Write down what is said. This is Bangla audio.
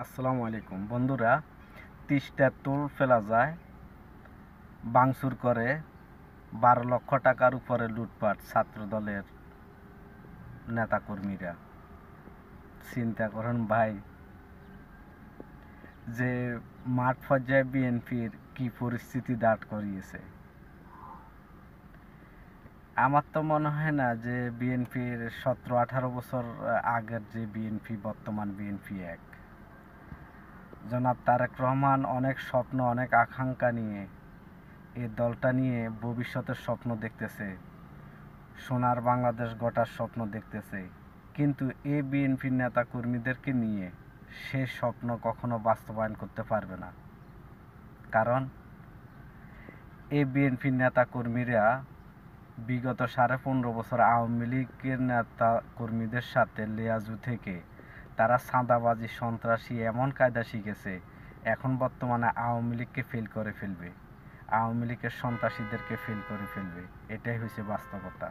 আসসালামু আলাইকুম বন্ধুরা। তিস্তার টোল প্লাজায় ভাঙচুর করে 12 লক্ষ টাকার উপরে লুটপাট ছাত্রদলের নেতাকর্মীরা। চিন্তা করেন ভাই, যে মাঠ পর্যায়ে বিএনপির কি পরিস্থিতি দাঁড় করিয়েছে। আমার তো মনে হয় না যে বিএনপির 17-18 বছর আগের যে বিএনপি, বর্তমান বিএনপি এক। জনাব তারেক রহমান অনেক স্বপ্ন, অনেক আকাঙ্ক্ষা নিয়ে এই দলটা নিয়ে ভবিষ্যতের স্বপ্ন দেখতেছে, সোনার বাংলাদেশ গড়ার স্বপ্ন দেখতেছে। কিন্তু এই বিএনপির নেতা কর্মীদেরকে নিয়ে সে স্বপ্ন কখনো বাস্তবায়ন করতে পারবে না। কারণ এই বিএনপির নেতা কর্মীরা বিগত 15.5 বছর আওয়ামী লীগের নেতা কর্মীদের সাথে লেয়াজু থেকে তারা চাঁদাবাজি, সন্ত্রাসী এমন কায়দা শিখেছে, এখন বর্তমানে আওয়ামী লীগকে ফেল করে ফেলবে, আওয়ামী লীগের সন্ত্রাসীদেরকে ফেল করে ফেলবে। এটাই হচ্ছে বাস্তবতা।